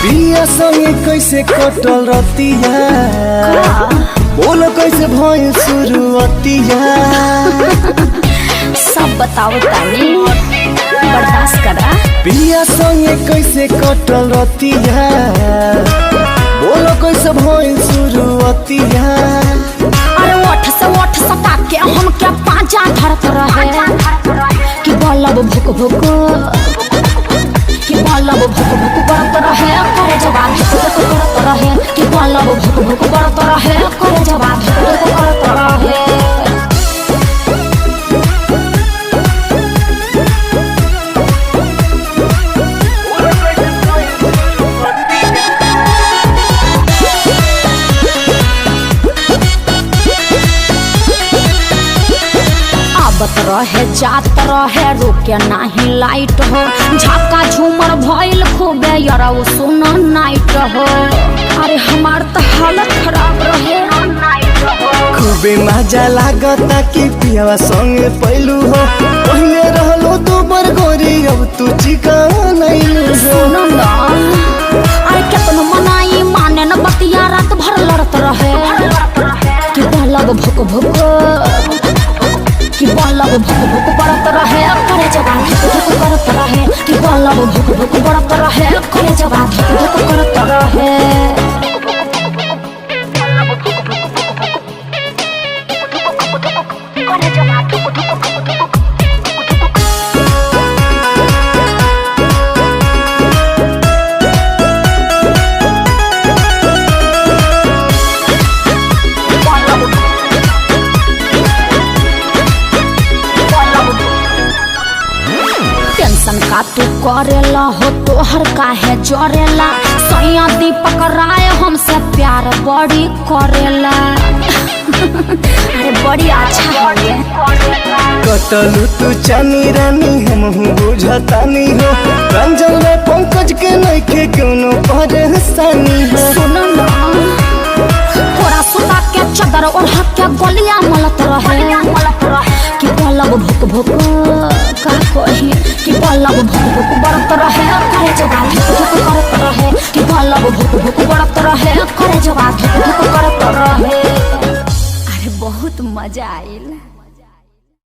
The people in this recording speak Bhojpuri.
पिया संगे कैसे कटल रतिया बोलो कैसे भइल शुरुआतिया सब बताओ तानी बर्दाश्त करा। पिया संगे कैसे कटल रतिया बोलो कैसे भइल शुरुआतिया। अरे ओठ से ओठ सटा के हम क्या पांचा धरत रहे कि बलब भुक भुक कि बलब भुक भुक करत रहे करे जवान भुक भुक करत रहे कि बलब भुक भुक करत रहे करे जवान भुक भुक करत रहे। रहे जात रहे रुके नाही लाइट हो झाका झूमर भइल खूबे यारा वो सुना नाइट हो। अरे हमार तो हालत खराब रहे खूबे मजा लागता कि पियावा संगे पहलू हो पहले रहलो तो बरगोरी अब तू चिकन आइलू हो। सुनो ना अरे केतनो मनाई माने न बतिया रात भर लड़त रहे कि बलब भुक भुक कि बलब भुक भुक करत रहे करे जवान भुक भुक करत रहे कि बलब भुक भुक करत रहे करे जवान भुक भुक करत रहे। टेंशन का तू करेला हो तोहर काहे जरेला सैया दीपक राय हमसे प्यार बड़ी करेला। अरे बड़ी अच्छा है कटलू तू चानी रानी हमहू बुझतानी हो रंजन में पंकज के नइखे कोनो परेशानी हो। सुनो ना थोड़ा सुता के चादर ओढ़ के गोलियां मलत रहे कि बलब भुक भुक का कही कि बलब भुक भुक बरत रहे करे जवान भुक भुक करत रहे कि बलब भुक भुक बरत रहे करे जवान भुक भुक करत रहे। अरे बहुत मजा आइल।